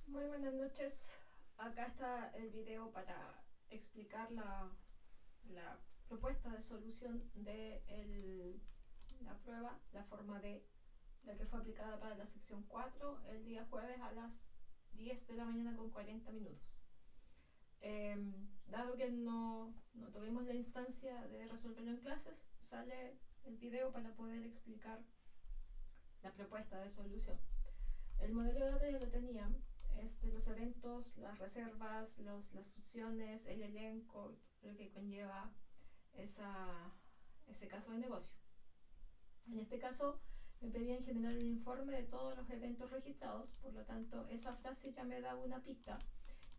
Muy buenas noches. Acá está el video para explicar la propuesta de solución de la prueba, la forma D, la que fue aplicada para la sección 4 el día jueves a las 10 de la mañana con 40 minutos. Dado que no tuvimos la instancia de resolverlo en clases, sale el video para poder explicar la propuesta de solución. El modelo de datos ya lo tenían, es de los eventos, las reservas, las funciones, el elenco, lo que conlleva ese caso de negocio. En este caso me pedían generar un informe de todos los eventos registrados, por lo tanto esa frase ya me daba una pista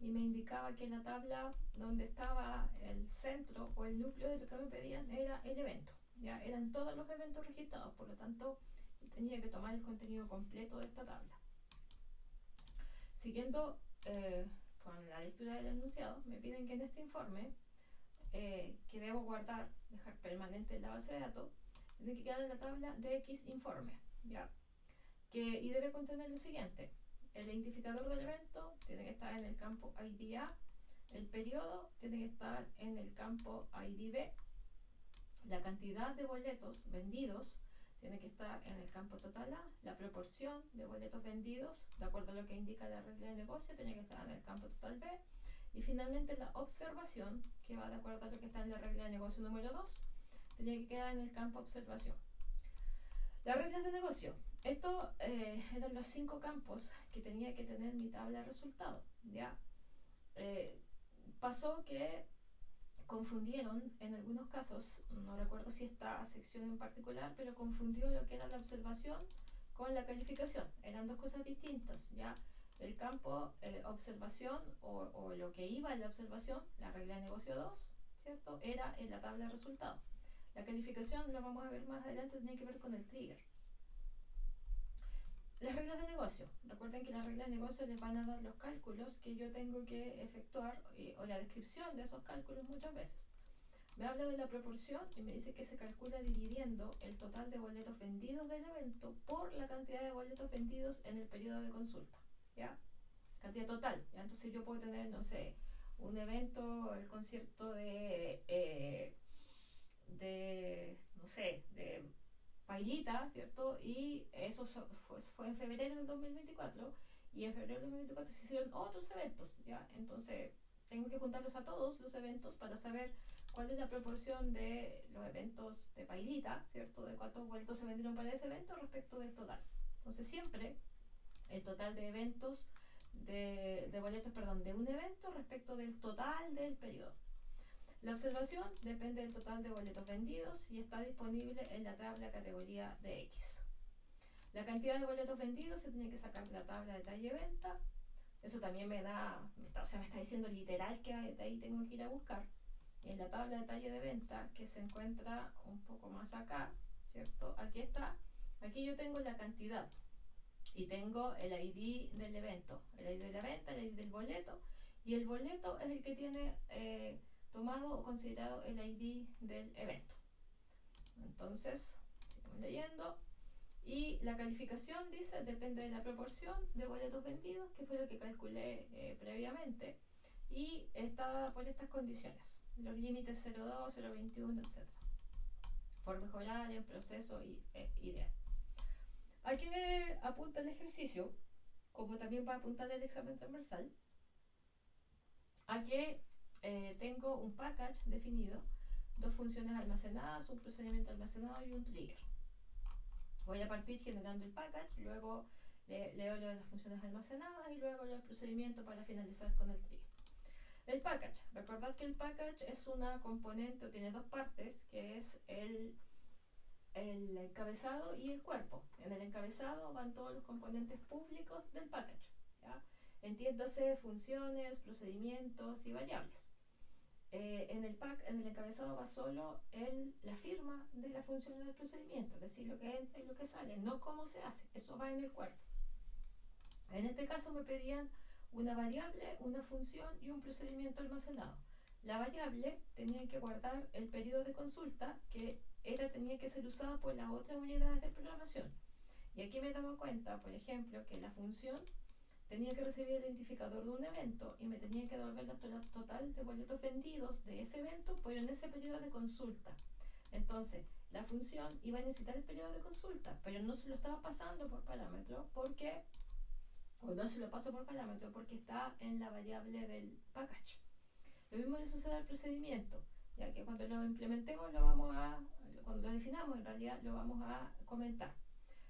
y me indicaba que la tabla donde estaba el centro o el núcleo de lo que me pedían era el evento. Ya eran todos los eventos registrados, por lo tanto tenía que tomar el contenido completo de esta tabla. Siguiendo con la lectura del enunciado, me piden que en este informe, que debo guardar, dejar permanente en la base de datos, tiene que quedar en la tabla de X informe, ¿ya? Y debe contener lo siguiente: el identificador del evento tiene que estar en el campo ID A, el periodo tiene que estar en el campo ID B, la cantidad de boletos vendidos tiene que estar en el campo total A, la proporción de boletos vendidos, de acuerdo a lo que indica la regla de negocio, tiene que estar en el campo total B, y finalmente la observación, que va de acuerdo a lo que está en la regla de negocio número 2, tiene que quedar en el campo observación. Las reglas de negocio. Estos eran los 5 campos que tenía que tener mi tabla de resultados. ¿Ya? Pasó que confundieron en algunos casos, no recuerdo si esta sección en particular, pero confundió lo que era la observación con la calificación. Eran dos cosas distintas, ¿ya? El campo observación o lo que iba en la observación, la regla de negocio 2, ¿cierto? Era en la tabla de resultados. La calificación, lo vamos a ver más adelante, tiene que ver con el trigger. Las reglas de negocio. Recuerden que las reglas de negocio les van a dar los cálculos que yo tengo que efectuar o la descripción de esos cálculos muchas veces. Me habla de la proporción y me dice que se calcula dividiendo el total de boletos vendidos del evento por la cantidad de boletos vendidos en el periodo de consulta. ¿Ya? Cantidad total. ¿Ya? Entonces yo puedo tener, no sé, un evento, el concierto de no sé, de Pailita, ¿cierto? Y eso fue en febrero del 2024, y en febrero del 2024 se hicieron otros eventos, ¿ya? Entonces tengo que juntarlos a todos los eventos para saber cuál es la proporción de los eventos de Pailita, ¿cierto? De cuántos boletos se vendieron para ese evento respecto del total. Entonces siempre el total de eventos, de boletos, perdón, de un evento respecto del total del periodo. La observación depende del total de boletos vendidos y está disponible en la tabla categoría de X. La cantidad de boletos vendidos se tiene que sacar de la tabla de detalle venta. Eso también me está diciendo literal que de ahí tengo que ir a buscar. En la tabla de detalle de venta, que se encuentra un poco más acá, ¿cierto? Aquí está. Aquí yo tengo la cantidad y tengo el ID del evento, el ID de la venta, el ID del boleto, y el boleto es el que tiene tomado o considerado el ID del evento. Entonces, sigamos leyendo. Y la calificación, dice, depende de la proporción de boletos vendidos, que fue lo que calculé previamente, y está dada por estas condiciones: los límites 0,2, 0,21, etc. Por mejorar en proceso ideal. ¿A qué apunta el ejercicio? Como también va a apuntar el examen transversal, a que tengo un package definido, dos funciones almacenadas, un procedimiento almacenado y un trigger. Voy a partir generando el package, luego leo lo de las funciones almacenadas y luego lo del procedimiento para finalizar con el trigger. El package. Recordad que el package es una componente, o tiene dos partes, que es el encabezado y el cuerpo. En el encabezado van todos los componentes públicos del package, ¿ya? Entiéndase funciones, procedimientos y variables. En el encabezado va solo la firma de la función del procedimiento, es decir, lo que entra y lo que sale, no cómo se hace, eso va en el cuerpo. En este caso me pedían una variable, una función y un procedimiento almacenado. La variable tenía que guardar el periodo de consulta, que tenía que ser usada por las otras unidades de programación. Y aquí me daba cuenta, por ejemplo, que la función tenía que recibir el identificador de un evento y me tenía que devolver la total de boletos vendidos de ese evento, pero en ese periodo de consulta. Entonces, la función iba a necesitar el periodo de consulta, pero no se lo estaba pasando por parámetro porque, o no se lo paso por parámetro porque está en la variable del package. Lo mismo le sucede al procedimiento, ya que cuando lo implementemos cuando lo definamos en realidad lo vamos a comentar.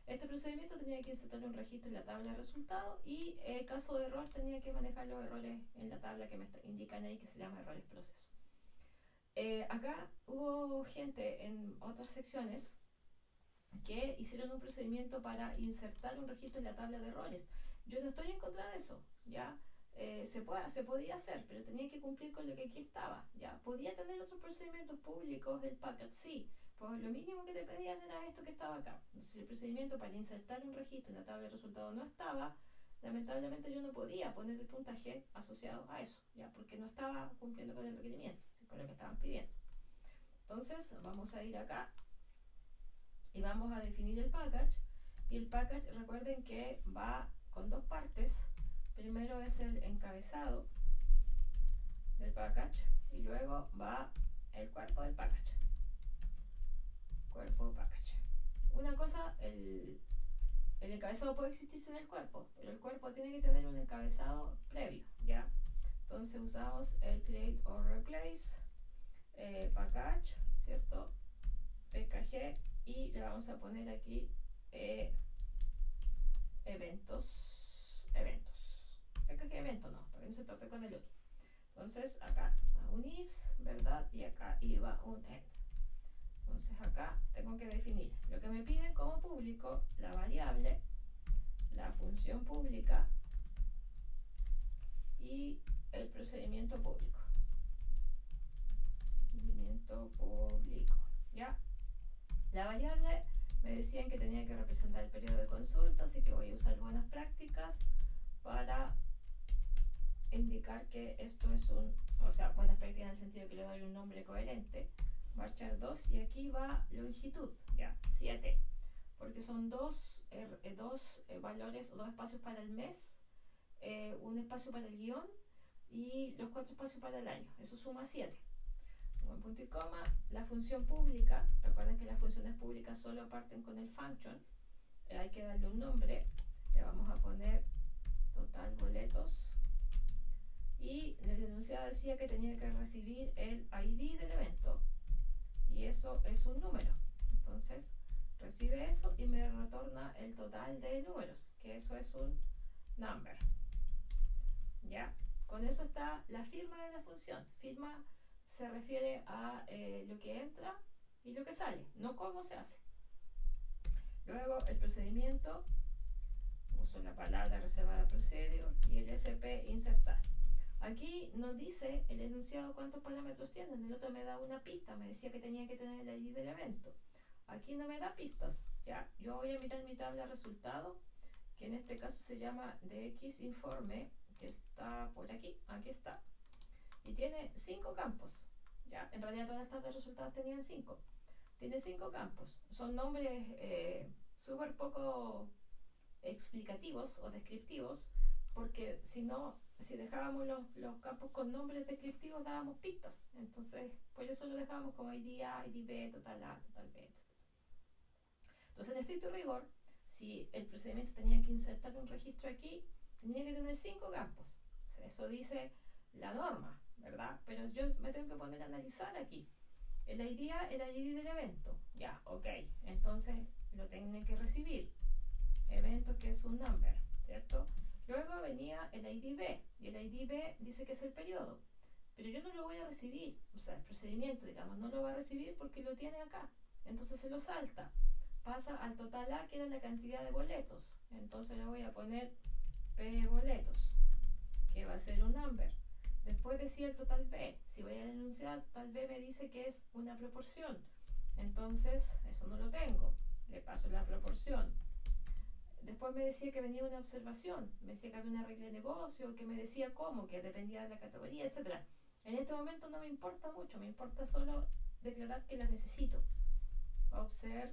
Este procedimiento tenía que insertar un registro en la tabla de resultados y en caso de error tenía que manejar los errores en la tabla que me indican ahí que se llama errores proceso. Acá hubo gente en otras secciones que hicieron un procedimiento para insertar un registro en la tabla de errores. Yo no estoy en contra de eso, ¿ya? Se podía hacer, pero tenía que cumplir con lo que aquí estaba, ¿ya? Podía tener otros procedimientos públicos del package, sí, pues lo mínimo que te pedían era esto que estaba acá. Entonces, si el procedimiento para insertar un registro en la tabla de resultados no estaba, lamentablemente yo no podía poner el puntaje asociado a eso, ¿ya? Porque no estaba cumpliendo con el requerimiento, con lo que estaban pidiendo. Entonces, vamos a ir acá y vamos a definir el package. Y el package, recuerden que va con dos partes. Primero es el encabezado del package y luego va el cuerpo del package. Cuerpo package. Una cosa, el encabezado puede existir sin el cuerpo, pero el cuerpo tiene que tener un encabezado previo, ¿ya? Entonces usamos el create or replace package, ¿cierto? PKG y le vamos a poner aquí eventos. PKG evento no, para que no se tope con el otro. Entonces acá va un is, ¿verdad? Y acá iba un end. Entonces acá tengo que definir lo que me piden como público, la variable, la función pública y el procedimiento público. Procedimiento público, ¿ya? La variable me decían que tenía que representar el periodo de consulta, así que voy a usar buenas prácticas para indicar que esto es buenas prácticas en el sentido que le doy un nombre coherente. Marchar 2 y aquí va longitud, ya, 7, porque son dos valores o dos espacios para el mes, un espacio para el guión y los 4 espacios para el año, eso suma 7. Un punto y coma, la función pública, recuerden que las funciones públicas solo parten con el function, hay que darle un nombre, le vamos a poner total boletos y el enunciado decía que tenía que recibir el ID del evento y eso es un número, entonces recibe eso y me retorna el total de números, que eso es un number, ya, con eso está la firma de la función. Firma se refiere a lo que entra y lo que sale, no cómo se hace. Luego el procedimiento, uso la palabra reservada procedure y el SP insertar. Aquí nos dice el enunciado cuántos parámetros tienen, el otro me da una pista, me decía que tenía que tener el ID del evento. Aquí no me da pistas, ¿ya? Yo voy a mirar mi tabla de resultado, que en este caso se llama DX informe, que está por aquí está, y tiene 5 campos, ¿ya? En realidad todas las tablas de resultados tenían 5. Tiene 5 campos, son nombres súper poco explicativos o descriptivos, porque si dejábamos los campos con nombres descriptivos dábamos pistas, entonces por eso lo dejábamos como ID A, ID B, total A, total B, etc. Entonces en estricto rigor, si el procedimiento tenía que insertar un registro aquí, tenía que tener 5 campos, o sea, eso dice la norma, ¿verdad? Pero yo me tengo que poner a analizar aquí. El ID A, el ID del evento, ya, ok, entonces lo tienen que recibir. Evento que es un number, ¿cierto? Luego venía el ID B, y el ID B dice que es el periodo, pero yo no lo voy a recibir, o sea, el procedimiento, digamos, no lo va a recibir porque lo tiene acá, entonces se lo salta, pasa al total A, que era la cantidad de boletos, entonces le voy a poner P boletos, que va a ser un number. Después decía el total B, si voy a enunciar, total B me dice que es una proporción, entonces eso no lo tengo, le paso la proporción. Después me decía que venía una observación, me decía que había una regla de negocio, que me decía cómo, que dependía de la categoría, etc. En este momento no me importa mucho, me importa solo declarar que la necesito. Observación.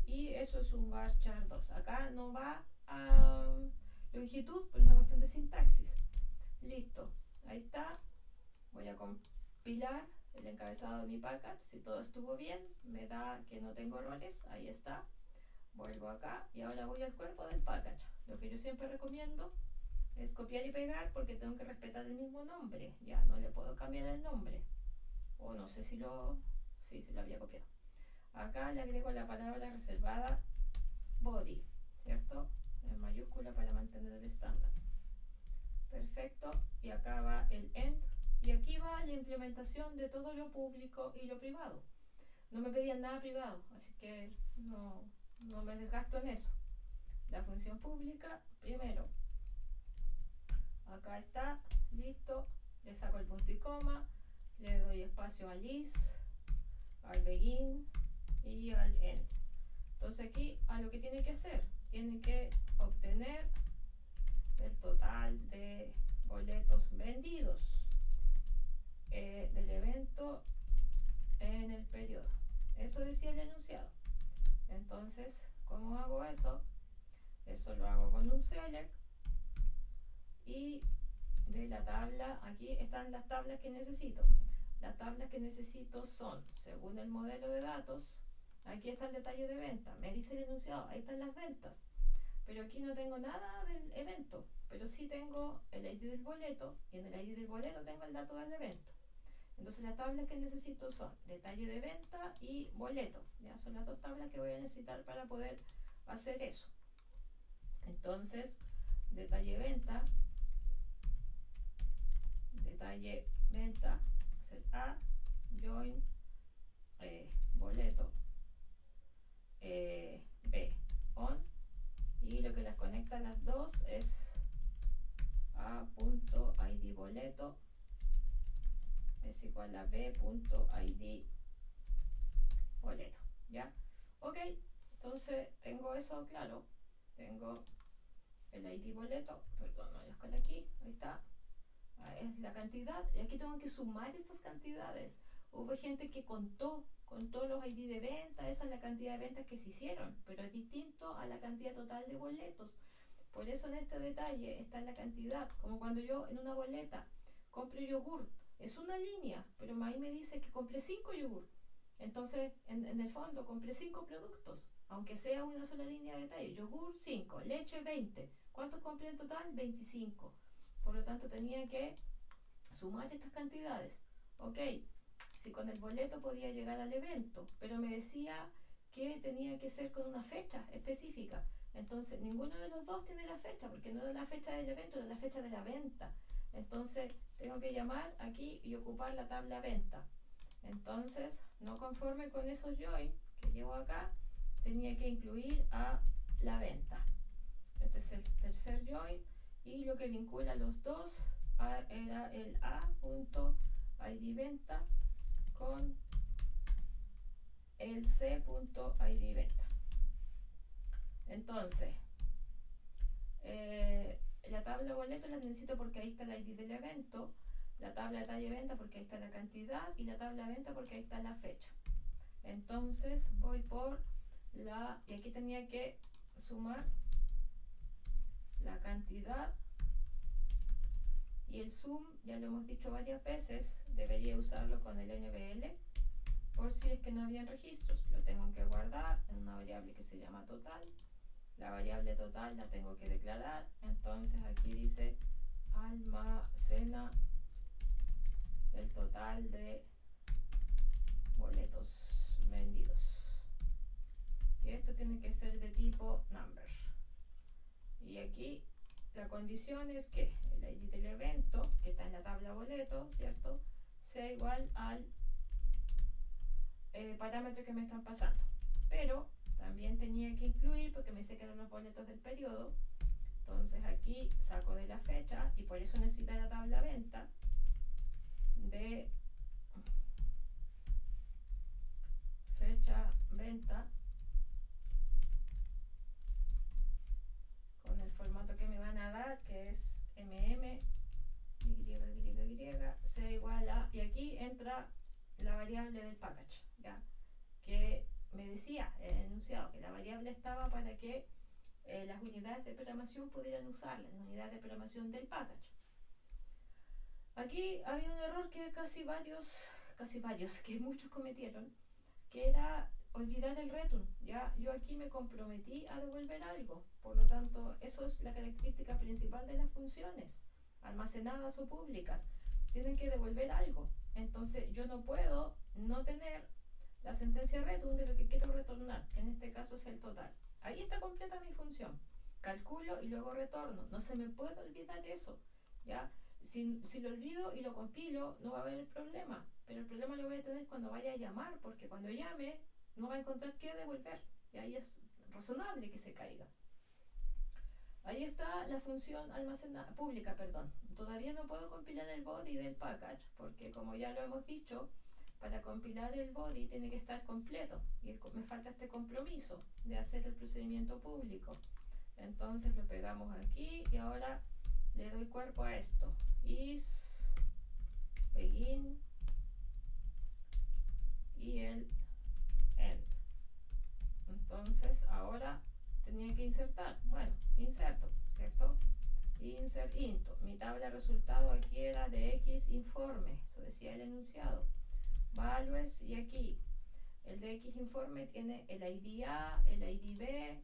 Y eso es un varchar 2. Acá no va longitud por una cuestión de sintaxis. Listo, ahí está. Voy a compilar el encabezado de mi package. Si todo estuvo bien, me da que no tengo errores. Ahí está. Vuelvo acá y ahora voy al cuerpo del package. Lo que yo siempre recomiendo es copiar y pegar porque tengo que respetar el mismo nombre. Ya no le puedo cambiar el nombre. O no sé si lo... Sí, se lo había copiado. Acá le agrego la palabra reservada body, ¿cierto? En mayúscula para mantener el estándar. Perfecto. Y acá va el end. Y aquí va la implementación de todo lo público y lo privado. No me pedían nada privado, así que no me desgasto en eso. La función pública, primero. Acá está, listo. Le saco el punto y coma. Le doy espacio al is, al begin y al end. Entonces aquí a lo que tiene que hacer, tiene que obtener el total de boletos vendidos del evento en el periodo. Eso decía el enunciado. Entonces, ¿cómo hago eso? Eso lo hago con un select y de la tabla, aquí están las tablas que necesito. Las tablas que necesito son, según el modelo de datos, aquí está el detalle de venta, me dice el enunciado, ahí están las ventas, pero aquí no tengo nada del evento, pero sí tengo el ID del boleto y en el ID del boleto tengo el dato del evento. Entonces las tablas que necesito son detalle de venta y boleto, ya son las dos tablas que voy a necesitar para poder hacer eso. Entonces, detalle venta, hacer A, join, boleto, B, on, y lo que las conecta a las dos es a.id boleto es igual a b.id boleto, ¿ya? Ok, entonces tengo eso claro, tengo el ID boleto, perdón, no lo escalo aquí, ahí está, es la cantidad, y aquí tengo que sumar estas cantidades. Hubo gente que contó los ID de venta, esa es la cantidad de ventas que se hicieron, pero es distinto a la cantidad total de boletos. Por eso en este detalle está la cantidad, como cuando yo en una boleta compro yogur, es una línea, pero ahí me dice que compré 5 yogur. Entonces, en el fondo, compré 5 productos, aunque sea una sola línea de detalle. Yogur 5, leche 20. ¿Cuántos compré en total? 25. Por lo tanto, tenía que sumar estas cantidades. Ok, si con el boleto podía llegar al evento, pero me decía que tenía que ser con una fecha específica. Entonces, ninguno de los dos tiene la fecha, porque no es la fecha del evento, es la fecha de la venta. Entonces, tengo que llamar aquí y ocupar la tabla venta. Entonces, no conforme con esos join que llevo acá, tenía que incluir a la venta. Este es el tercer join y lo que vincula los dos era el a.id venta con el c.id venta. Entonces, la tabla boleto la necesito porque ahí está el ID del evento, la tabla de detalle venta porque ahí está la cantidad y la tabla venta porque ahí está la fecha. Entonces voy por la, y aquí tenía que sumar la cantidad y el sum, ya lo hemos dicho varias veces, debería usarlo con el NBL por si es que no habían registros. Lo tengo que guardar en una variable que se llama total. La variable total la tengo que declarar, entonces aquí dice almacena el total de boletos vendidos. Y esto tiene que ser de tipo number. Y aquí la condición es que el ID del evento, que está en la tabla boleto, ¿cierto?, sea igual al parámetro que me están pasando. Pero también tenía que incluir, porque me dice que eran los boletos del periodo, entonces aquí saco de la fecha y por eso necesita la tabla venta de fecha venta con el formato que me van a dar, que es sea igual a, y aquí entra la variable del package, ¿ya? Que me decía el enunciado que la variable estaba para que las unidades de programación pudieran usarlas, las unidades de programación del package. Aquí había un error que que muchos cometieron, que era olvidar el return. Ya yo aquí me comprometí a devolver algo, por lo tanto eso es la característica principal de las funciones almacenadas o públicas, tienen que devolver algo. Entonces yo no puedo no tener la sentencia return de lo que quiero retornar, que en este caso es el total. Ahí está completa mi función, calculo y luego retorno, no se me puede olvidar eso, ¿ya? Si lo olvido y lo compilo, no va a haber el problema, pero el problema lo voy a tener cuando vaya a llamar, porque cuando llame no va a encontrar qué devolver, y ahí es razonable que se caiga. Ahí está la función almacenada, pública, perdón. Todavía no puedo compilar el body del package, porque como ya lo hemos dicho, para compilar el body tiene que estar completo, y me falta este compromiso de hacer el procedimiento público. Entonces lo pegamos aquí y ahora le doy cuerpo a esto. Is begin y el end. Entonces ahora tenía que insertar. Bueno, inserto, ¿cierto? Insert into. Mi tabla de resultado aquí era de X informe. Eso decía el enunciado. Values y aquí. El de X informe tiene el ID A, el ID B.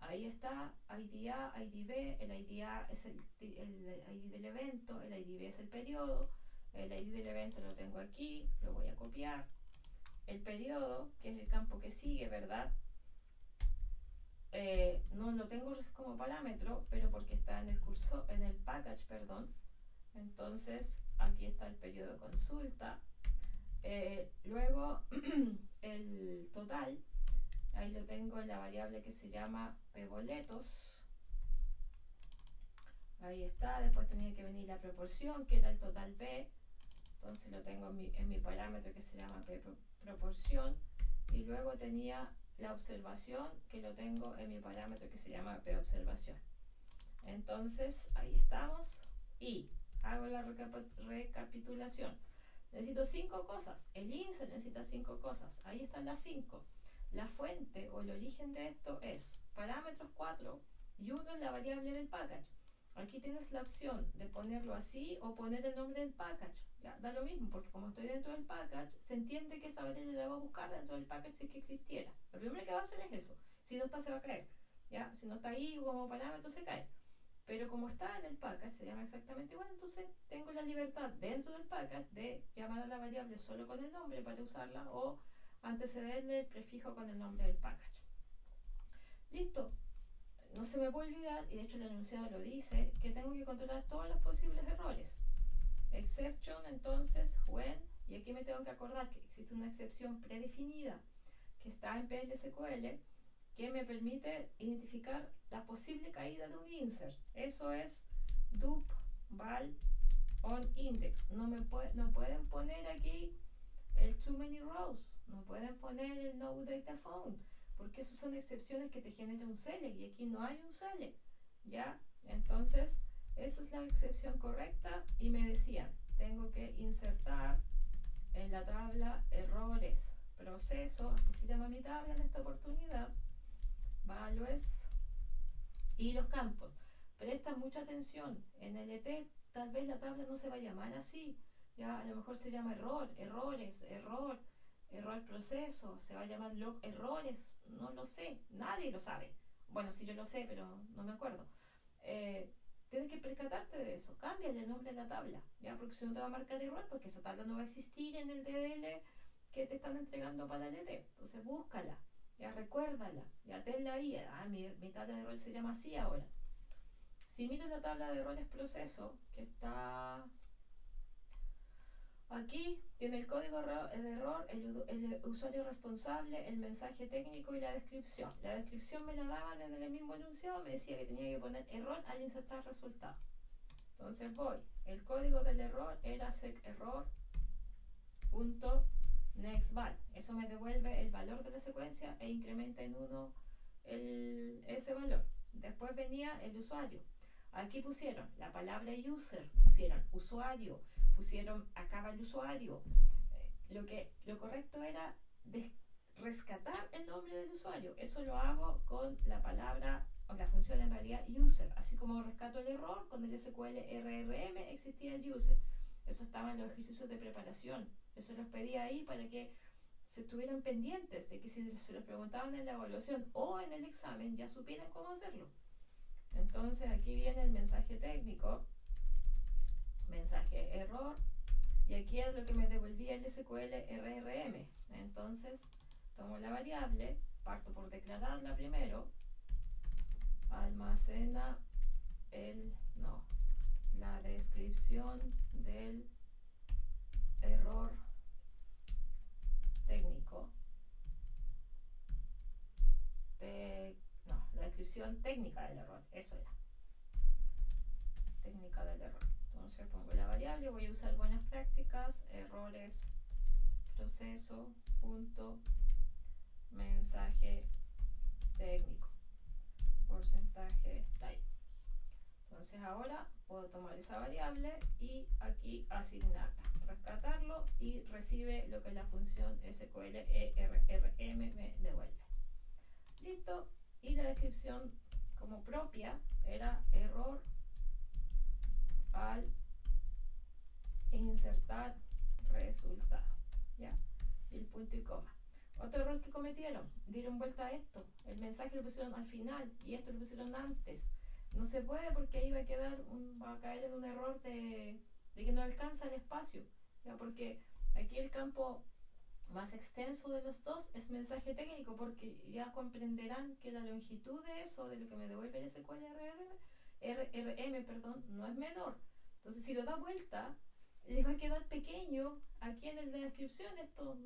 Ahí está, ID A, ID B. El ID A es el ID del evento, el ID B es el periodo. El ID del evento lo tengo aquí, lo voy a copiar. El periodo, que es el campo que sigue, ¿verdad? No lo tengo como parámetro, pero porque está en el curso, en el package, perdón. Entonces, aquí está el periodo de consulta. Luego, el total, ahí lo tengo en la variable que se llama boletos. Ahí está, después tenía que venir la proporción, que era el total B. Entonces lo tengo en mi parámetro que se llama P proporción. Y luego tenía la observación, que lo tengo en mi parámetro que se llama P observación. Entonces ahí estamos y hago la recapitulación. Necesito 5 cosas. El insert necesita 5 cosas. Ahí están las 5. La fuente o el origen de esto es parámetros 4 y 1 es la variable del package. Aquí tienes la opción de ponerlo así o poner el nombre del package. Ya, da lo mismo, porque como estoy dentro del package, se entiende que esa variable la va a buscar dentro del package si es que existiera. Lo primero que va a hacer es eso. Si no está, se va a caer. ¿Ya? Si no está ahí como parámetro, se cae. Pero como está en el package, se llama exactamente igual, entonces tengo la libertad dentro del package de llamar a la variable solo con el nombre para usarla o antecederle el prefijo con el nombre del package. Listo. No se me puede olvidar, y de hecho el enunciado lo dice, que tengo que controlar todos los posibles errores. Exception, entonces, when, y aquí me tengo que acordar que existe una excepción predefinida que está en PLSQL que me permite identificar la posible caída de un insert. Eso es dup val on index. No pueden poner aquí el too many rows, no pueden poner el no data found, porque esas son excepciones que te generan un select y aquí no hay un select, ¿ya? Entonces, esa es la excepción correcta y me decían, tengo que insertar en la tabla errores, proceso, así se llama mi tabla en esta oportunidad, values y los campos. Presta mucha atención, en el ET tal vez la tabla no se va a llamar así, ya a lo mejor se llama error, errores, error proceso, se va a llamar log errores, no lo sé, nadie lo sabe. Bueno, sí yo lo sé, pero no me acuerdo. Tienes que percatarte de eso, cámbiale el nombre de la tabla, ya, porque si no te va a marcar error, porque esa tabla no va a existir en el DDL que te están entregando para el ET. Entonces búscala, ya recuérdala, ya tenla ahí. Mi tabla de error se llama así ahora. Si miro la tabla de errores proceso, que está aquí, tiene el código de error, el usuario responsable, el mensaje técnico y la descripción. La descripción me la daban en el mismo enunciado, me decía que tenía que poner error al insertar resultado. Entonces voy, el código del error era secerror.nextval. Eso me devuelve el valor de la secuencia e incrementa en 1 ese valor. Después venía el usuario. Aquí pusieron la palabra user, pusieron usuario, pusieron acaba el usuario. Lo correcto era rescatar el nombre del usuario. Eso lo hago con la palabra o la función en realidad user, así como rescato el error con el SQL RRM existía el user. Eso estaba en los ejercicios de preparación. Eso los pedí ahí para que se estuvieran pendientes de que si se los preguntaban en la evaluación o en el examen ya supieran cómo hacerlo. Entonces aquí viene el mensaje técnico, mensaje error, y aquí es lo que me devolvía el SQL RRM. Entonces tomo la variable, parto por declararla primero, almacena la descripción del error técnico, la descripción técnica del error, eso era, técnica del error. Entonces pongo la variable, voy a usar buenas prácticas, errores, proceso, punto, mensaje técnico, porcentaje type. Entonces ahora puedo tomar esa variable y aquí asignarla, rescatarlo y recibe lo que la función SQL ERRM me devuelve. Listo. Y la descripción como propia era error al insertar resultado, ¿ya? Y el punto y coma. Otro error que cometieron, dieron vuelta a esto, el mensaje lo pusieron al final y esto lo pusieron antes. No se puede porque ahí va a caer en un error de que no alcanza el espacio, ¿ya? Porque aquí el campo más extenso de los dos es mensaje técnico, porque ya comprenderán que la longitud de eso, de lo que me devuelve el SQL RRM, no es menor. Entonces si lo da vuelta, le va a quedar pequeño aquí en la descripción. Esto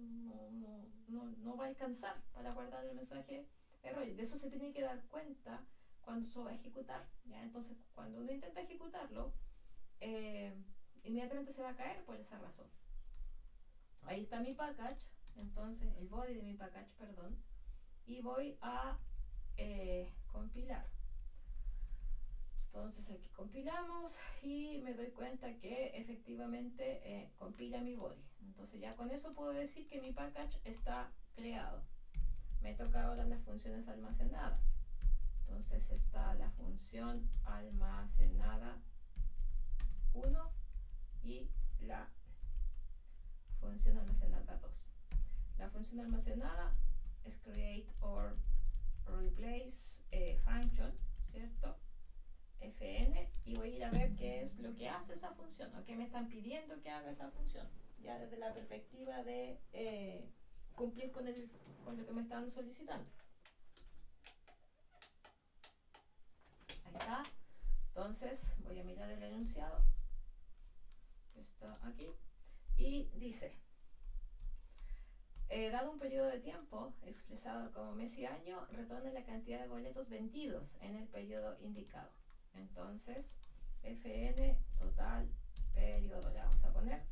no va a alcanzar para guardar el mensaje error. De eso se tiene que dar cuenta cuando se va a ejecutar, ¿ya? Entonces cuando uno intenta ejecutarlo, inmediatamente se va a caer por esa razón. Ahí está mi package, entonces el body de mi package, y voy a compilar. Entonces aquí compilamos y me doy cuenta que efectivamente compila mi body. Entonces ya con eso puedo decir que mi package está creado. Me toca ahora las funciones almacenadas. Entonces está la función almacenada 1 y la función almacenada 2. La función almacenada es create or replace function, ¿cierto? Fn, y voy a ir a ver qué es lo que hace esa función o qué me están pidiendo que haga esa función, ya desde la perspectiva de cumplir con lo que me están solicitando. Ahí está. Entonces voy a mirar el enunciado que está aquí y dice: dado un periodo de tiempo expresado como mes y año, retorne la cantidad de boletos vendidos en el periodo indicado. Entonces fn total periodo le vamos a poner,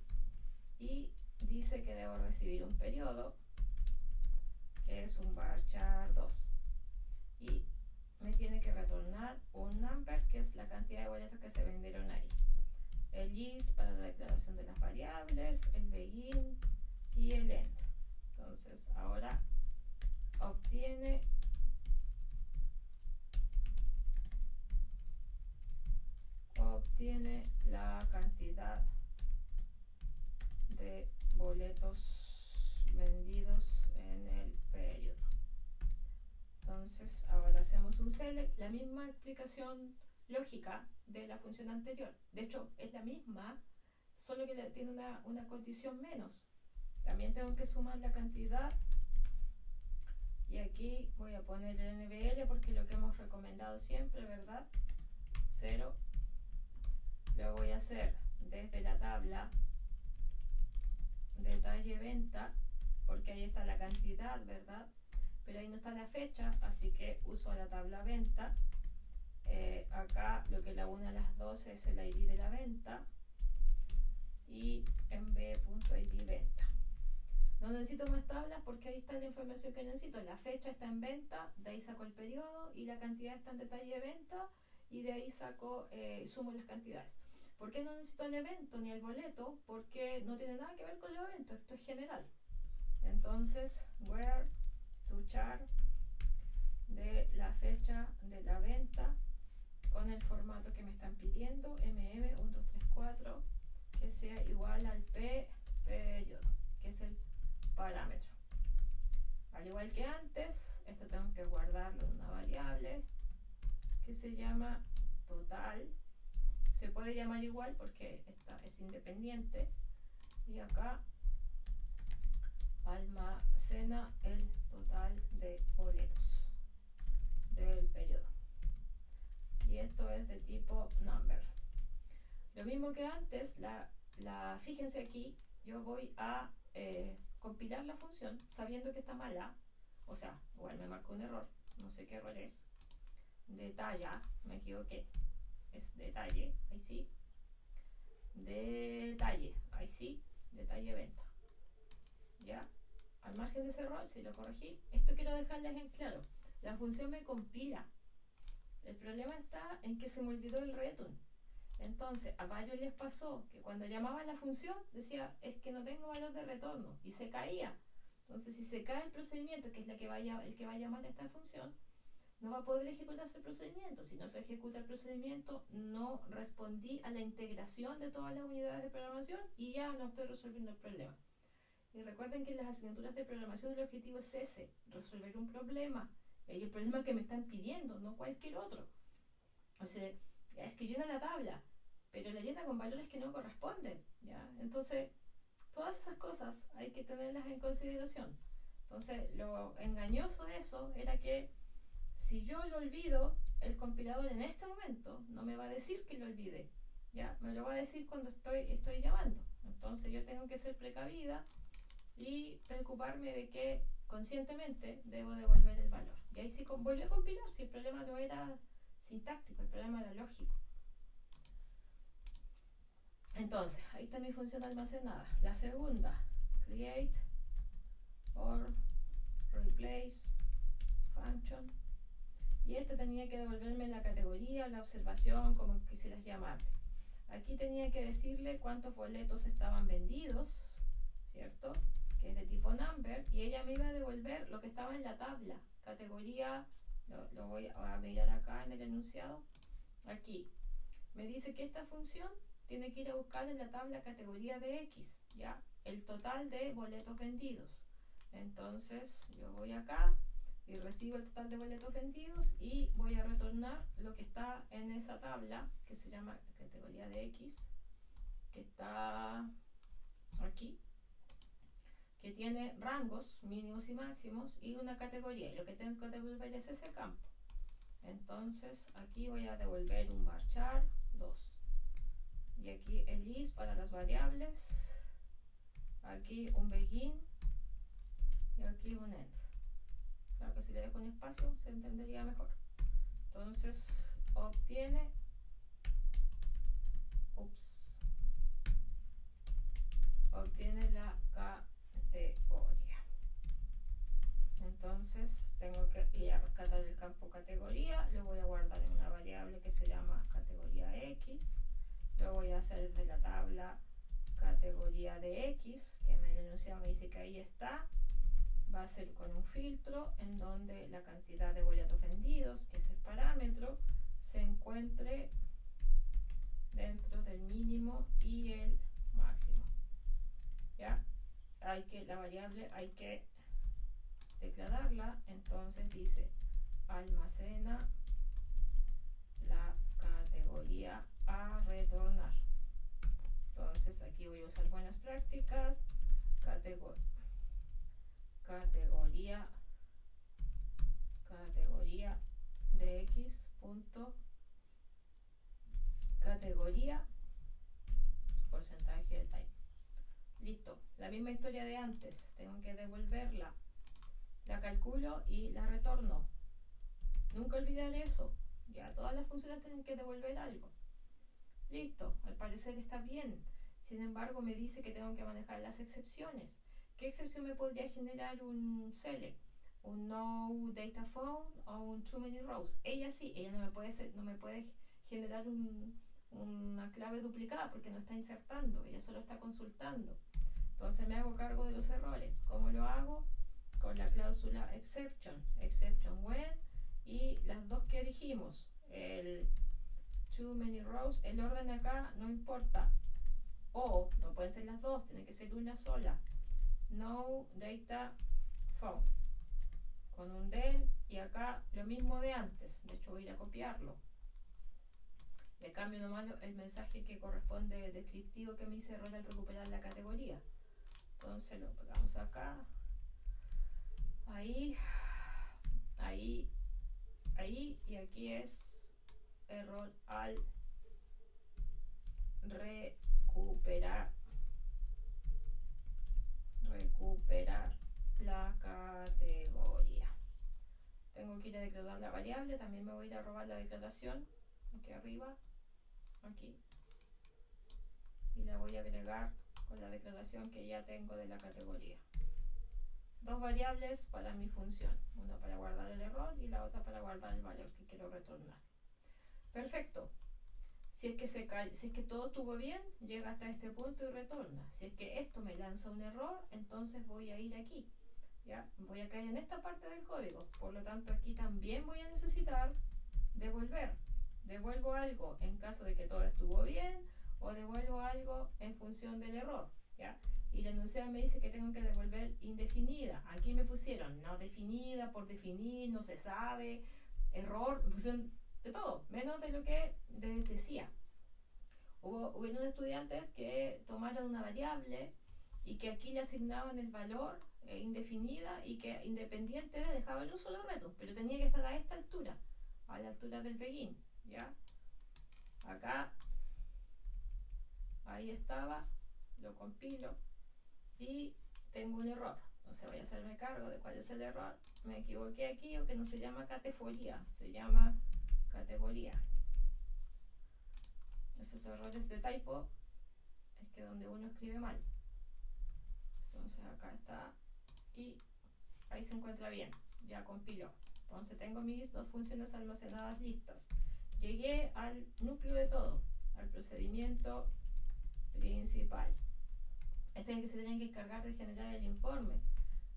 y dice que debo recibir un periodo que es un varchar 2 y me tiene que retornar un number, que es la cantidad de boletos que se vendieron ahí, el is para la declaración de las variables, el begin y el end. Entonces ahora obtiene la cantidad de boletos vendidos en el periodo. Entonces ahora hacemos un select, la misma explicación lógica de la función anterior. De hecho es la misma, solo que tiene una condición menos. También tengo que sumar la cantidad, y aquí voy a poner el NBL porque es lo que hemos recomendado siempre, ¿verdad? 0. Lo voy a hacer desde la tabla detalle venta, porque ahí está la cantidad, ¿verdad? Pero ahí no está la fecha, así que uso la tabla venta. Acá lo que la une a las dos es el ID de la venta, y en b.id venta. No necesito más tablas porque ahí está la información que necesito. La fecha está en venta, de ahí saco el periodo, y la cantidad está en detalle de venta, y de ahí sumo las cantidades. ¿Por qué no necesito el evento ni el boleto? Porque no tiene nada que ver con el evento, esto es general. Entonces, where to char de la fecha de la venta con el formato que me están pidiendo, mm1234, que sea igual al periodo, que es el parámetro. Al igual que antes, esto tengo que guardarlo en una variable que se llama total. Se puede llamar igual porque esta es independiente. Y acá almacena el total de boletos del periodo. Y esto es de tipo number. Lo mismo que antes, fíjense aquí, yo voy a compilar la función sabiendo que está mala. O sea, igual me marcó un error, no sé qué error es. Detalle, me equivoqué. Es detalle, ahí sí. Detalle, ahí sí. Detalle venta. ¿Ya? Al margen de ese error, si lo corregí, esto quiero dejarles en claro. La función me compila. El problema está en que se me olvidó el return. Entonces, a varios les pasó que cuando llamaban la función decía, es que no tengo valor de retorno, y se caía. Entonces, si se cae el procedimiento, que es el que va a llamar a esta función, no va a poder ejecutarse el procedimiento. Si no se ejecuta el procedimiento, no respondí a la integración de todas las unidades de programación y ya no estoy resolviendo el problema. Y recuerden que en las asignaturas de programación el objetivo es ese, resolver un problema. Y el problema que me están pidiendo, no cualquier otro. O sea, es que llena la tabla, pero la llena con valores que no corresponden, ¿ya? Entonces, todas esas cosas hay que tenerlas en consideración. Entonces, lo engañoso de eso era que si yo lo olvido, el compilador en este momento no me va a decir que lo olvide, ¿ya? Me lo va a decir cuando estoy llamando. Entonces, yo tengo que ser precavida y preocuparme de que conscientemente debo devolver el valor. Y ahí sí volvió a compilar, si el problema no era sintáctico, el problema era lógico. Entonces, ahí está mi función almacenada. La segunda, create or replace function. Y este tenía que devolverme la categoría, la observación, como quisieras llamarle. Aquí tenía que decirle cuántos boletos estaban vendidos, ¿cierto? Que es de tipo number, y ella me iba a devolver lo que estaba en la tabla, categoría, lo voy a mirar acá en el enunciado, aquí. Me dice que esta función tiene que ir a buscar en la tabla categoría de X, ¿ya? El total de boletos vendidos. Entonces, yo voy acá y recibo el total de boletos vendidos y voy a retornar lo que está en esa tabla que se llama categoría de X, que está aquí, que tiene rangos mínimos y máximos y una categoría, y lo que tengo que devolver es ese campo. Entonces aquí voy a devolver un varchar 2 y aquí el is para las variables, aquí un begin y aquí un end. Claro que si le dejo un espacio se entendería mejor. Entonces obtiene la categoría. Entonces tengo que ir a rescatar el campo categoría, lo voy a guardar en una variable que se llama categoría X, lo voy a hacer desde la tabla categoría de X, que en el enunciado me dice que ahí está. Va a ser con un filtro en donde la cantidad de boletos vendidos, que es el parámetro, se encuentre dentro del mínimo y el máximo. ¿Ya? La variable hay que declararla, entonces dice almacena la categoría a retornar. Entonces aquí voy a usar buenas prácticas, categoría de X punto categoría porcentaje de time. Listo, la misma historia de antes, tengo que devolverla, la calculo y la retorno. Nunca olvidar eso, ya todas las funciones tienen que devolver algo. Listo, al parecer está bien. Sin embargo, me dice que tengo que manejar las excepciones. ¿Qué excepción me podría generar un select? Un no data found o un too many rows. Ella sí, ella no me puede generar una clave duplicada porque no está insertando, ella solo está consultando. Entonces me hago cargo de los errores. ¿Cómo lo hago? con la cláusula exception when, y las dos que dijimos, el too many rows, el orden acá no importa, o no pueden ser las dos, tiene que ser una sola. No data found, con un del, y acá lo mismo de antes. De hecho voy a ir a copiarlo, le cambio nomás el mensaje que corresponde descriptivo que me hice error al recuperar la categoría. Entonces lo pegamos acá, ahí, ahí, ahí, y aquí es error al recuperar la categoría. Tengo que ir a declarar la variable, también me voy a ir a robar la declaración aquí arriba, aquí, y la voy a agregar con la declaración que ya tengo de la categoría. Dos variables para mi función, una para guardar el error y la otra para guardar el valor que quiero retornar. Perfecto. Si es que todo estuvo bien, llega hasta este punto y retorna. Si es que esto me lanza un error, entonces voy a ir aquí, ¿ya? Voy a caer en esta parte del código. Por lo tanto, aquí también voy a necesitar devolver. Devuelvo algo en caso de que todo estuvo bien, o devuelvo algo en función del error, ¿ya? Y la enunciado me dice que tengo que devolver indefinida. Aquí me pusieron no definida, por definir, no se sabe, error, me pusieron de todo, menos de lo que decía. Hubieron estudiantes que tomaron una variable y que aquí le asignaban el valor indefinida, y que independiente dejaban un solo reto, pero tenía que estar a esta altura, a la altura del begin, ¿ya? Acá, ahí estaba, lo compilo y tengo un error. Entonces voy a hacerme cargo de cuál es el error. Me equivoqué aquí, o que no se llama categoría, se llama categoría. Esos errores de typo es que donde uno escribe mal. Entonces acá está, y ahí se encuentra bien, ya compiló. Entonces tengo mis dos funciones almacenadas listas. Llegué al núcleo de todo, al procedimiento principal. Este es el que se tiene que encargar de generar el informe.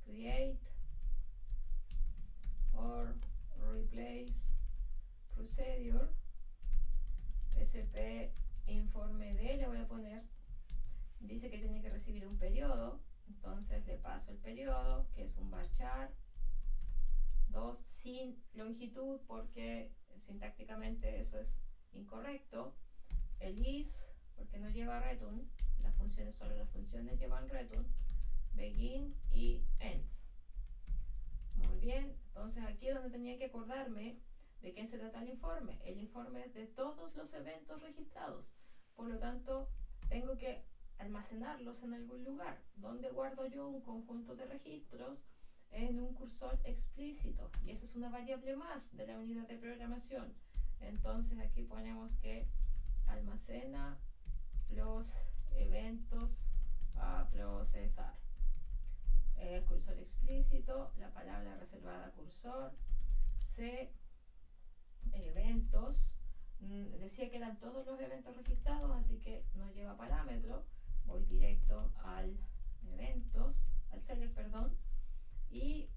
Create or replace procedure, sp informe de, le voy a poner, dice que tiene que recibir un periodo, entonces le paso el periodo, que es un varchar 2 sin longitud, porque sintácticamente eso es incorrecto. El is, porque no lleva return, las funciones, solo las funciones llevan return, begin y end. Muy bien, entonces aquí es donde tenía que acordarme de qué se trata el informe. El informe es de todos los eventos registrados, por lo tanto tengo que almacenarlos en algún lugar. ¿Dónde guardo yo un conjunto de registros? En un cursor explícito, y esa es una variable más de la unidad de programación. Entonces aquí ponemos que almacena los eventos a procesar. Cursor explícito, la palabra reservada cursor, C, eventos. Decía que eran todos los eventos registrados, así que no lleva parámetro. Voy directo al eventos, al select, perdón, y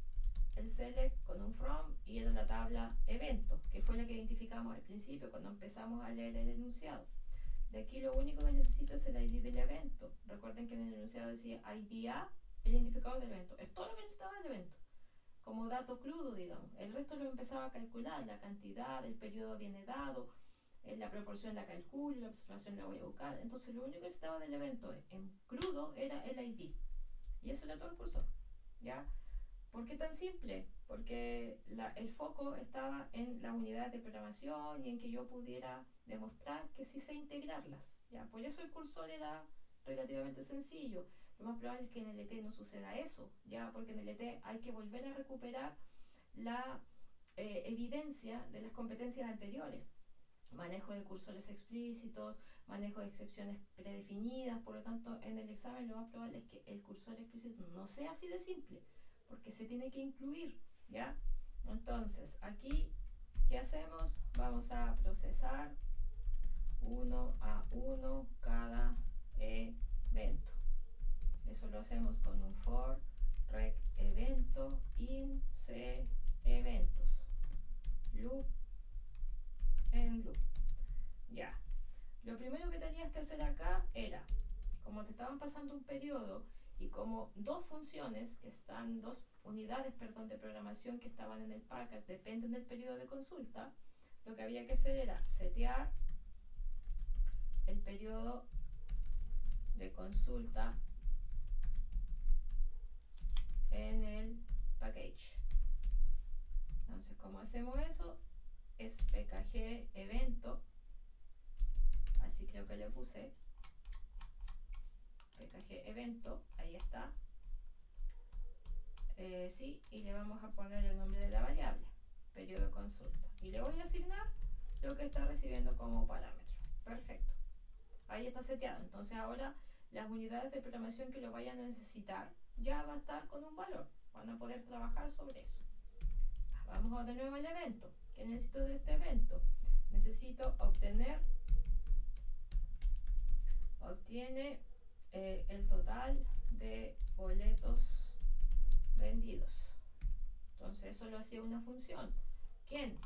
el select con un from, y era la tabla evento, que fue la que identificamos al principio cuando empezamos a leer el enunciado. De aquí lo único que necesito es el ID del evento. Recuerden que en el enunciado decía ID A, el identificador del evento. Es todo lo que necesitaba el evento, como dato crudo, digamos. El resto lo empezaba a calcular, la cantidad, el periodo viene dado, la proporción la calculo, la observación la voy a buscar. Entonces lo único que necesitaba del evento en crudo era el ID, y eso era todo el cursor, ¿ya? ¿Por qué tan simple? Porque el foco estaba en la unidad de programación y en que yo pudiera demostrar que sí sé integrarlas, ¿ya? Por eso el cursor era relativamente sencillo. Lo más probable es que en el ET no suceda eso, ¿ya? Porque en el ET hay que volver a recuperar la evidencia de las competencias anteriores. Manejo de cursores explícitos, manejo de excepciones predefinidas. Por lo tanto, en el examen lo más probable es que el cursor explícito no sea así de simple, porque se tiene que incluir, ¿ya? Entonces, aquí, ¿qué hacemos? Vamos a procesar 1 a 1 cada evento. Eso lo hacemos con un for rec evento inc eventos loop en loop. Ya, lo primero que tenías que hacer acá era, como te estaban pasando un periodo y como dos funciones que están, dos unidades, perdón, de programación que estaban en el package dependen del periodo de consulta, lo que había que hacer era setear el periodo de consulta en el package. Entonces, ¿cómo hacemos eso? Es pkg evento, así creo que le puse, pkg evento, ahí está, sí, y le vamos a poner el nombre de la variable, periodo de consulta, y le voy a asignar lo que está recibiendo como parámetro. Perfecto, ahí está seteado. Entonces ahora las unidades de programación que lo vayan a necesitar ya va a estar con un valor, van a poder trabajar sobre eso. Vamos de nuevo al evento. ¿Qué necesito de este evento? Necesito obtiene el total de boletos vendidos. Entonces eso lo hacía una función. ¿Quién?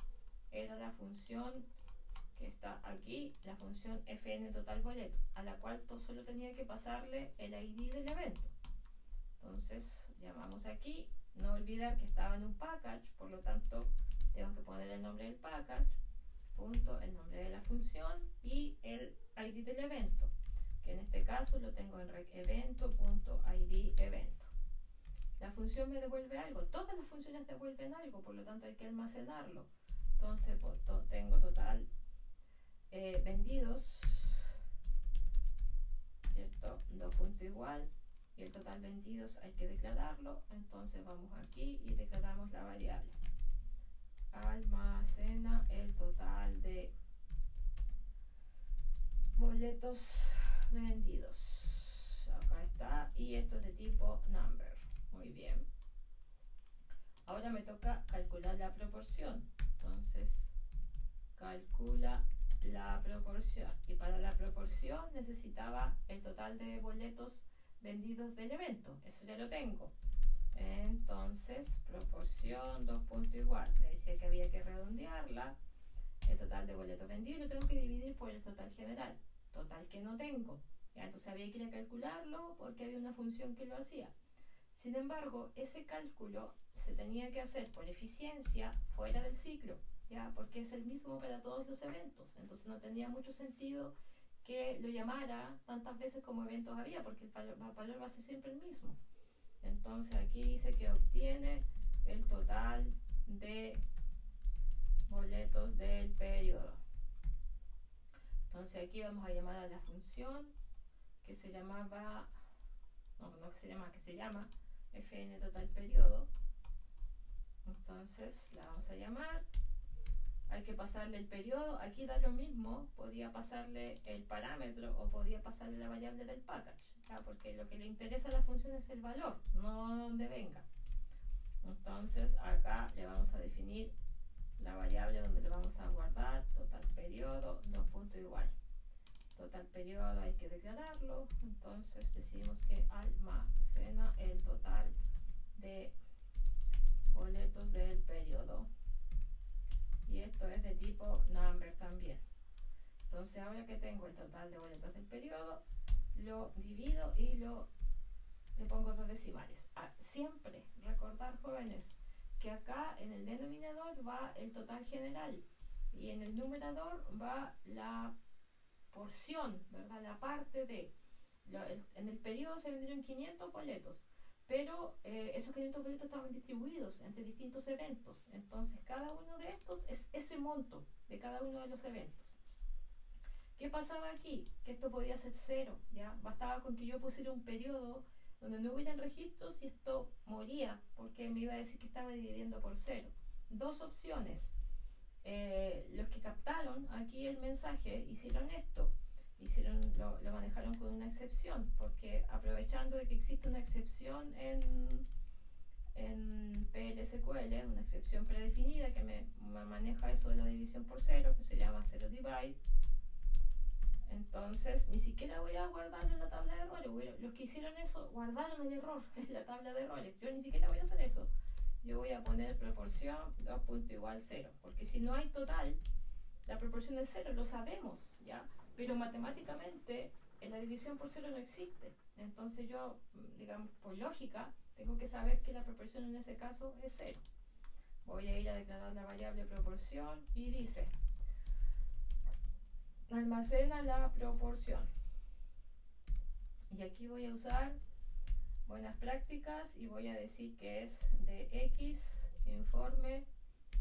Era la función que está aquí, la función fn total boleto, a la cual solo tenía que pasarle el ID del evento. Entonces llamamos aquí, no olvidar que estaba en un package, por lo tanto tengo que poner el nombre del package, punto, el nombre de la función y el ID del evento, que en este caso lo tengo en recEvento.id evento. La función me devuelve algo, todas las funciones devuelven algo, por lo tanto hay que almacenarlo. Entonces tengo total vendidos, ¿cierto? Dos puntos igual, y el total vendidos hay que declararlo. Entonces vamos aquí y declaramos la variable. Almacena el total de boletos vendidos. Acá está, y esto es de tipo number. Muy bien. Ahora me toca calcular la proporción. Entonces calcula la proporción, y para la proporción necesitaba el total de boletos vendidos del evento. Eso ya lo tengo. Entonces proporción 2 puntos igual, me decía que había que redondearla. El total de boletos vendidos lo tengo que dividir por el total general, total que no tengo, ¿ya? Entonces había que ir a calcularlo porque había una función que lo hacía. Sin embargo, ese cálculo se tenía que hacer por eficiencia fuera del ciclo, ¿ya? Porque es el mismo para todos los eventos. Entonces no tenía mucho sentido que lo llamara tantas veces como eventos había, porque el valor va a ser siempre el mismo. Entonces aquí dice que obtiene el total de boletos del periodo. Entonces aquí vamos a llamar a la función que se llamaba, no que se llama, que se llama fn total periodo. Entonces la vamos a llamar, hay que pasarle el periodo, aquí da lo mismo, podía pasarle el parámetro o podía pasarle la variable del package, ¿ya? Porque lo que le interesa a la función es el valor, no donde venga. Entonces acá le vamos a definir la variable donde le vamos a guardar total periodo, 2 puntos igual. Total periodo hay que declararlo, entonces decimos que almacena el total de boletos del periodo, y esto es de tipo number también. Entonces ahora que tengo el total de boletos del periodo, lo divido y le pongo dos decimales. Siempre recordar, jóvenes, que acá en el denominador va el total general y en el numerador va la porción, ¿verdad? La parte de en el periodo se vendieron 500 boletos, pero esos 500 boletos estaban distribuidos entre distintos eventos. Entonces cada uno de estos es ese monto de cada uno de los eventos. ¿Qué pasaba aquí? Que esto podía ser cero, ¿ya? Bastaba con que yo pusiera un periodo donde no hubieran registros y esto moría, porque me iba a decir que estaba dividiendo por cero. Dos opciones. Los que captaron aquí el mensaje hicieron esto, lo manejaron con una excepción, porque aprovechando de que existe una excepción en PLSQL, una excepción predefinida que me maneja eso de la división por cero, que se llama zero divide. Entonces, ni siquiera voy a guardarlo en la tabla de errores. Los que hicieron eso guardaron el error en la tabla de errores. Yo ni siquiera voy a hacer eso. Yo voy a poner proporción 2 punto igual 0, porque si no hay total, la proporción es 0, lo sabemos, ¿ya? Pero matemáticamente la división por 0 no existe. Entonces yo, digamos, por lógica, tengo que saber que la proporción en ese caso es 0. Voy a ir a declarar la variable proporción y dice, almacena la proporción. Y aquí voy a usar buenas prácticas y voy a decir que es de x informe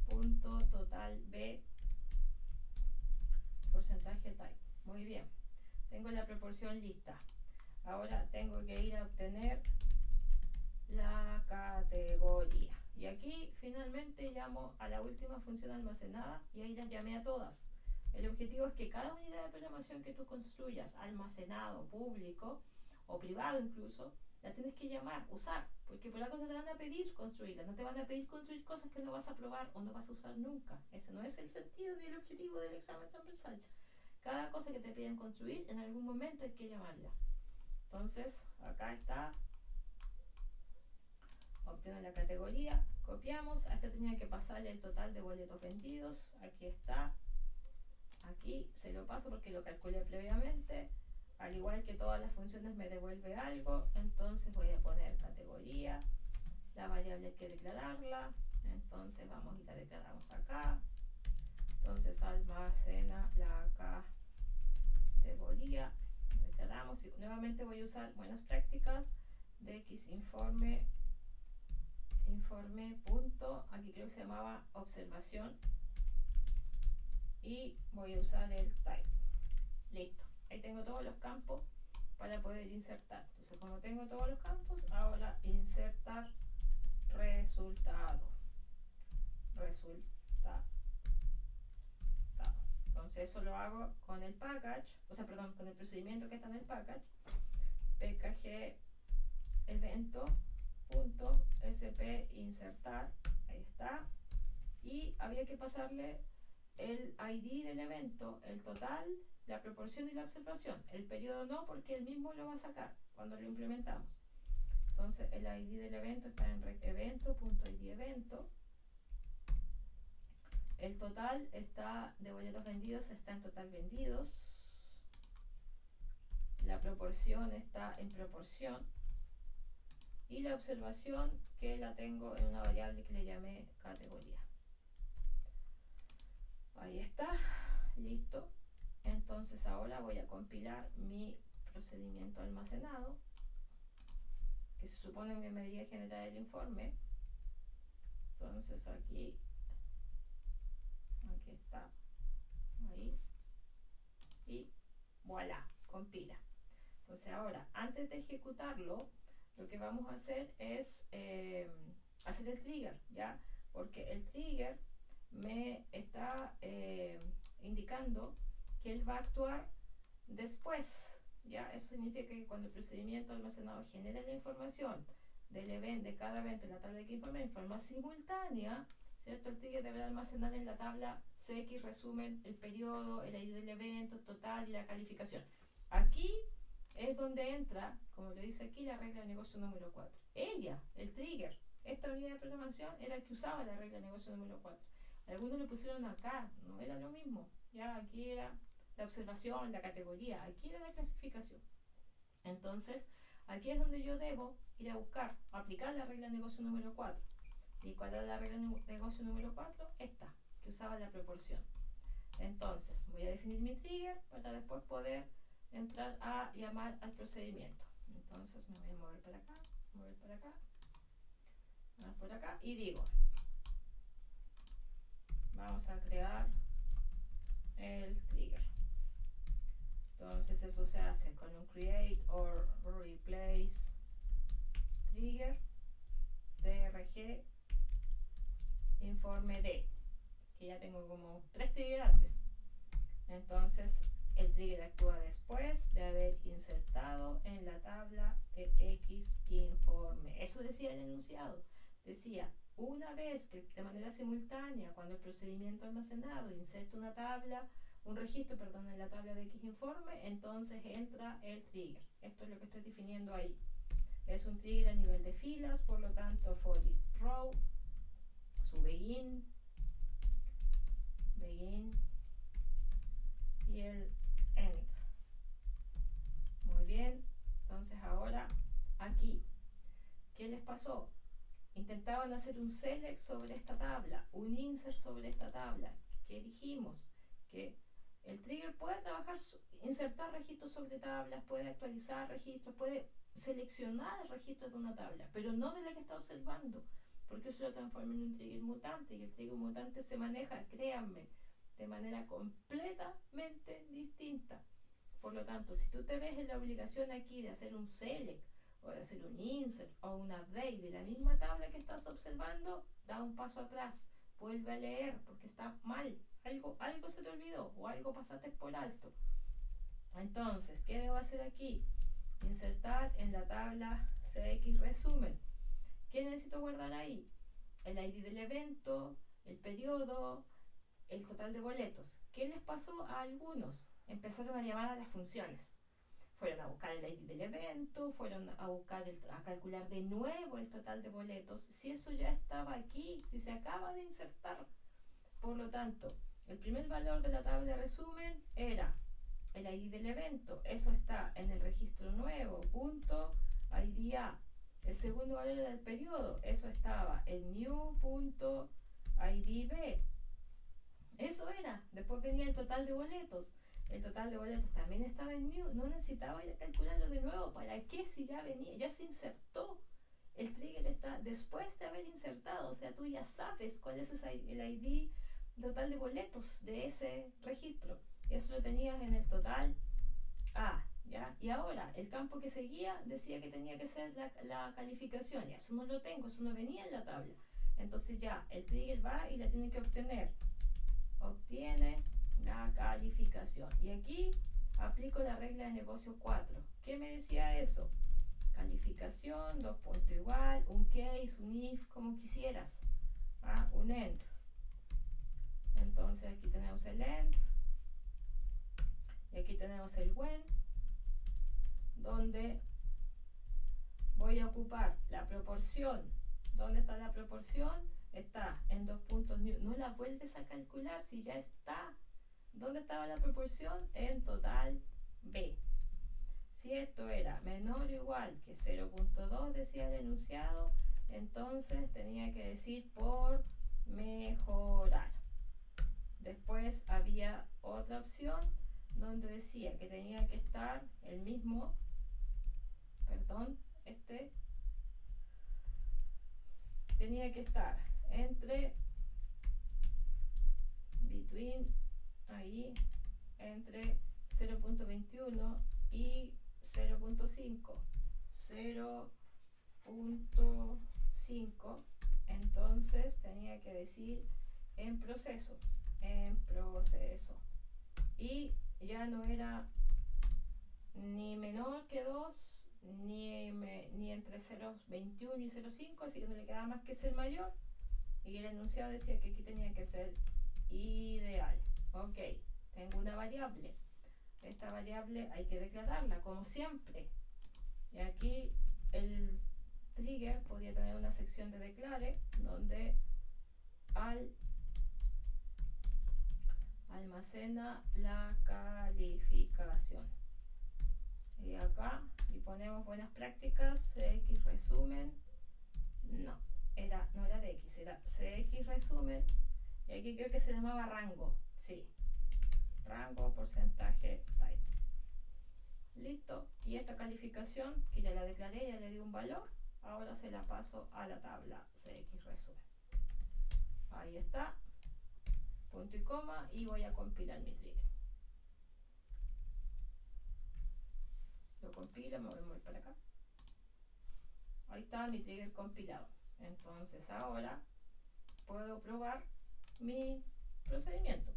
punto total b porcentaje type. Muy bien, tengo la proporción lista. Ahora tengo que ir a obtener la categoría. Y aquí finalmente llamo a la última función almacenada y ahí las llamé a todas. El objetivo es que cada unidad de programación que tú construyas, almacenado, público o privado incluso, la tienes que llamar, usar, porque por algo te van a pedir construirla, no te van a pedir construir cosas que no vas a probar o no vas a usar nunca. Ese no es el sentido ni el objetivo del examen transversal. Cada cosa que te piden construir, en algún momento hay que llamarla. Entonces, acá está, obtener la categoría, copiamos, a esta tenía que pasarle el total de boletos vendidos, aquí está, aquí se lo paso porque lo calculé previamente. Al igual que todas las funciones me devuelve algo, entonces voy a poner categoría, la variable hay que declararla, entonces vamos y la declaramos acá. Entonces almacena la categoría, declaramos y nuevamente voy a usar buenas prácticas de x informe punto, aquí creo que se llamaba observación, y voy a usar el type. Listo. Ahí tengo todos los campos para poder insertar. Entonces, como tengo todos los campos, ahora insertar resultado. Entonces, eso lo hago con el package, con el procedimiento que está en el package, pkg evento.sp insertar, ahí está, y había que pasarle el ID del evento, el total, la proporción y la observación. El periodo no, porque él mismo lo va a sacar cuando lo implementamos. Entonces el ID del evento está en evento.id evento. El total está de boletos vendidos, está en total vendidos. La proporción está en proporción. Y la observación que la tengo en una variable que le llamé categoría. Ahí está, listo. Entonces ahora voy a compilar mi procedimiento almacenado, que se supone que me debería generar el informe. Entonces aquí está, ahí, y voilà, compila. Entonces ahora, antes de ejecutarlo, lo que vamos a hacer es hacer el trigger, ¿ya? Porque el trigger me está indicando que él va a actuar después, ¿ya? Eso significa que cuando el procedimiento almacenado genera la información del evento, de cada evento en la tabla de informe en forma simultánea, ¿cierto? El trigger deberá almacenar en la tabla CX resumen el periodo, el ID del evento, total y la calificación. Aquí es donde entra, como lo dice aquí, la regla de negocio número 4. Ella, el trigger, esta unidad de programación era el que usaba la regla de negocio número 4. Algunos lo pusieron acá, no era lo mismo. Ya aquí era la observación, la categoría, aquí era la clasificación. Entonces, aquí es donde yo debo ir a buscar, aplicar la regla de negocio número 4. ¿Y cuál era la regla de negocio número 4? Esta, que usaba la proporción. Entonces, voy a definir mi trigger para después poder entrar a llamar al procedimiento. Entonces, me voy a mover para acá, por acá, y digo, vamos a crear el trigger. Entonces eso se hace con un create or replace trigger drg informe d, que ya tengo como 3 triggers antes. Entonces el trigger actúa después de haber insertado en la tabla de x informe. Eso decía el enunciado. Decía, una vez que de manera simultánea, cuando el procedimiento almacenado inserta una tabla un registro, perdón, en la tabla de X informe, entonces entra el trigger. Esto es lo que estoy definiendo ahí. Es un trigger a nivel de filas, por lo tanto for each row, su begin y el end. Muy bien, entonces ahora aquí, ¿qué les pasó? Intentaban hacer un select sobre esta tabla, un insert sobre esta tabla. ¿Qué dijimos? Que el trigger puede trabajar, insertar registros sobre tablas, puede actualizar registros, puede seleccionar registros de una tabla, pero no de la que está observando, porque eso lo transforma en un trigger mutante, y el trigger mutante se maneja, créanme, de manera completamente distinta. Por lo tanto, si tú te ves en la obligación aquí de hacer un select, o de hacer un insert o un update de la misma tabla que estás observando, da un paso atrás, vuelve a leer porque está mal, algo se te olvidó o algo pasaste por alto. Entonces, ¿qué debo hacer aquí? Insertar en la tabla CX resumen. ¿Qué necesito guardar ahí? El ID del evento, el periodo, el total de boletos. ¿Qué les pasó a algunos? Empezaron a llamar a las funciones. Fueron a buscar el ID del evento, fueron a buscar a calcular de nuevo el total de boletos, si eso ya estaba aquí, si se acaba de insertar. Por lo tanto, el primer valor de la tabla de resumen era el ID del evento, eso está en el registro nuevo, punto ID A. El segundo valor era el periodo, eso estaba en new, punto ID B. Eso era, después venía el total de boletos. El total de boletos también estaba en new, no necesitaba ir a calcularlo de nuevo. ¿Para qué? Si ya venía, ya se insertó. El trigger está después de haber insertado, o sea, tú ya sabes cuál es el ID total de boletos de ese registro. Eso lo tenías en el total A, ¿ya? Y ahora, el campo que seguía decía que tenía que ser la calificación, ya, eso no lo tengo, eso no venía en la tabla. Entonces ya, el trigger va y la tiene que obtener. Obtiene la calificación. Y aquí aplico la regla de negocio 4. ¿Qué me decía eso? Calificación, dos puntos igual, un case, un if, como quisieras. Un end. Entonces aquí tenemos el end. Y aquí tenemos el when, donde voy a ocupar la proporción. ¿Dónde está la proporción? Está en dos puntos new. No la vuelves a calcular si ya está. ¿Dónde estaba la proporción? En total B. Si esto era menor o igual que 0.2, decía el enunciado, entonces tenía que decir por mejorar. Después había otra opción donde decía que tenía que estar el mismo, tenía que estar entre between, ahí, entre 0.21 y 0.5. 0.5, entonces tenía que decir en proceso. Y ya no era ni menor que 2, ni entre 0.21 y 0.5, así que no le quedaba más que ser mayor. Y el enunciado decía que aquí tenía que ser ideal. Ok, tengo una variable. Esta variable hay que declararla, como siempre. Y aquí el trigger podía tener una sección de declare, donde almacena la calificación. Y acá, y ponemos buenas prácticas, CX resumen, no era de X, era CX resumen, y aquí creo que se llamaba rango, sí, rango, porcentaje, type. Listo, y esta calificación, que ya la declaré, ya le di un valor, ahora se la paso a la tabla CX resumen. Ahí está, punto y coma, y voy a compilar mi trigger. Lo compilo, me voy a mover para acá. Ahí está mi trigger compilado. Entonces ahora puedo probar mi procedimiento.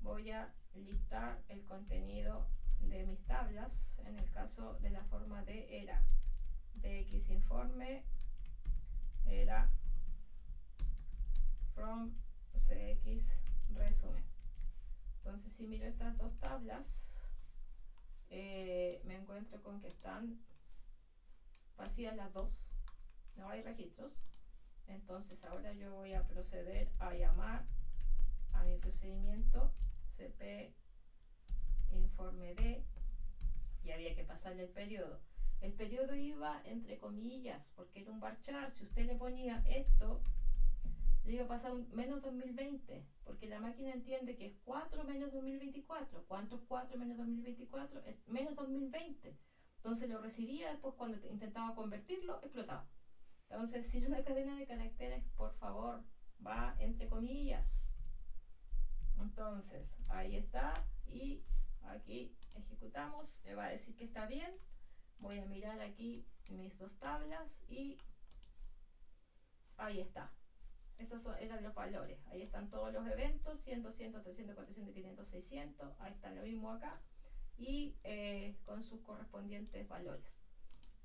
Voy a listar el contenido de mis tablas. En el caso de la forma D era DX informe, era from CX resumen. Entonces, si miro estas dos tablas, me encuentro con que están vacías las dos, no hay registros. Entonces ahora yo voy a proceder a llamar a mi procedimiento CP informe D, y había que pasarle el periodo. El periodo iba entre comillas porque era un varchar. Si usted le ponía esto, le iba a pasar un menos 2020, porque la máquina entiende que es 4 menos 2024. ¿Cuánto es 4 menos 2024? Es menos 2020. Entonces lo recibía, después cuando intentaba convertirlo, explotaba. Entonces, si una cadena de caracteres, por favor, va entre comillas. Entonces, ahí está, y aquí ejecutamos, me va a decir que está bien. Voy a mirar aquí mis dos tablas y ahí está. Esos eran los valores. Ahí están todos los eventos: 100, 200, 300, 400, 500, 600. Ahí está lo mismo acá. Y con sus correspondientes valores.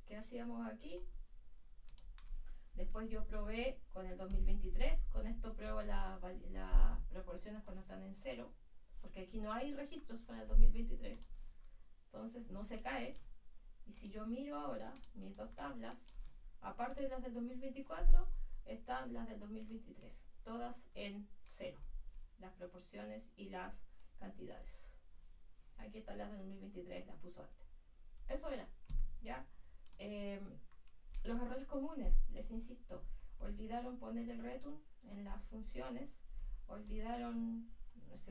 ¿Qué hacíamos aquí? Después yo probé con el 2023. Con esto pruebo las proporciones cuando están en cero, porque aquí no hay registros para el 2023. Entonces no se cae. Y si yo miro ahora mis dos tablas, aparte de las del 2024, están las del 2023, todas en cero, las proporciones y las cantidades. Aquí están las del 2023, las puso antes. Eso era, ¿ya? Los errores comunes, les insisto: olvidaron poner el return en las funciones, olvidaron,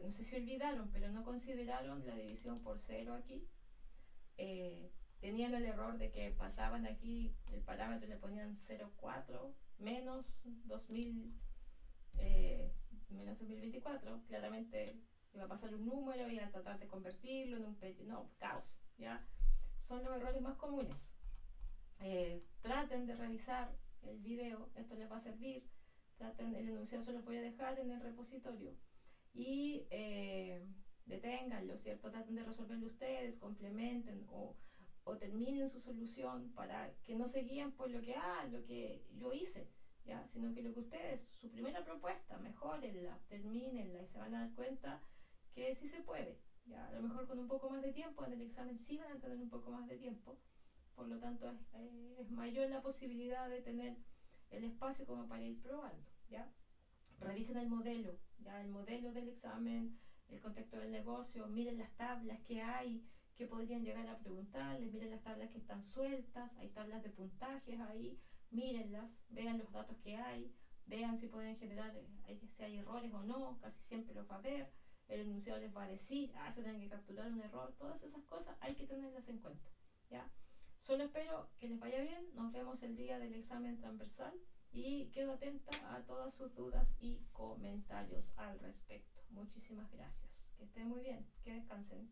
no sé si olvidaron, pero no consideraron la división por cero aquí. Tenían el error de que pasaban aquí el parámetro y le ponían 0,4 menos 2024. Claramente iba a pasar un número y a tratar de convertirlo en un no, caos, ¿ya? Son los errores más comunes. Traten de revisar el video, esto les va a servir. Traten, el enunciado se los voy a dejar en el repositorio, y deténganlo, ¿cierto? Traten de resolverlo ustedes, complementen o terminen su solución, para que no se guíen por lo que yo hice, ¿ya? Sino que lo que ustedes, su primera propuesta, mejórenla, termínenla, y se van a dar cuenta que sí se puede, ¿ya? A lo mejor con un poco más de tiempo, en el examen sí van a tener un poco más de tiempo, por lo tanto es mayor la posibilidad de tener el espacio como para ir probando, ¿ya? Revisen el modelo, ¿ya? El modelo del examen, el contexto del negocio, miren las tablas que hay, que podrían llegar a preguntarles, miren las tablas que están sueltas, hay tablas de puntajes ahí, mírenlas, vean los datos que hay, vean si pueden generar, si hay errores o no, casi siempre los va a ver. El enunciado les va a decir, esto tienen que capturar un error. Todas esas cosas hay que tenerlas en cuenta, ¿ya? Solo espero que les vaya bien. Nos vemos el día del examen transversal y quedo atenta a todas sus dudas y comentarios al respecto. Muchísimas gracias. Que estén muy bien. Que descansen.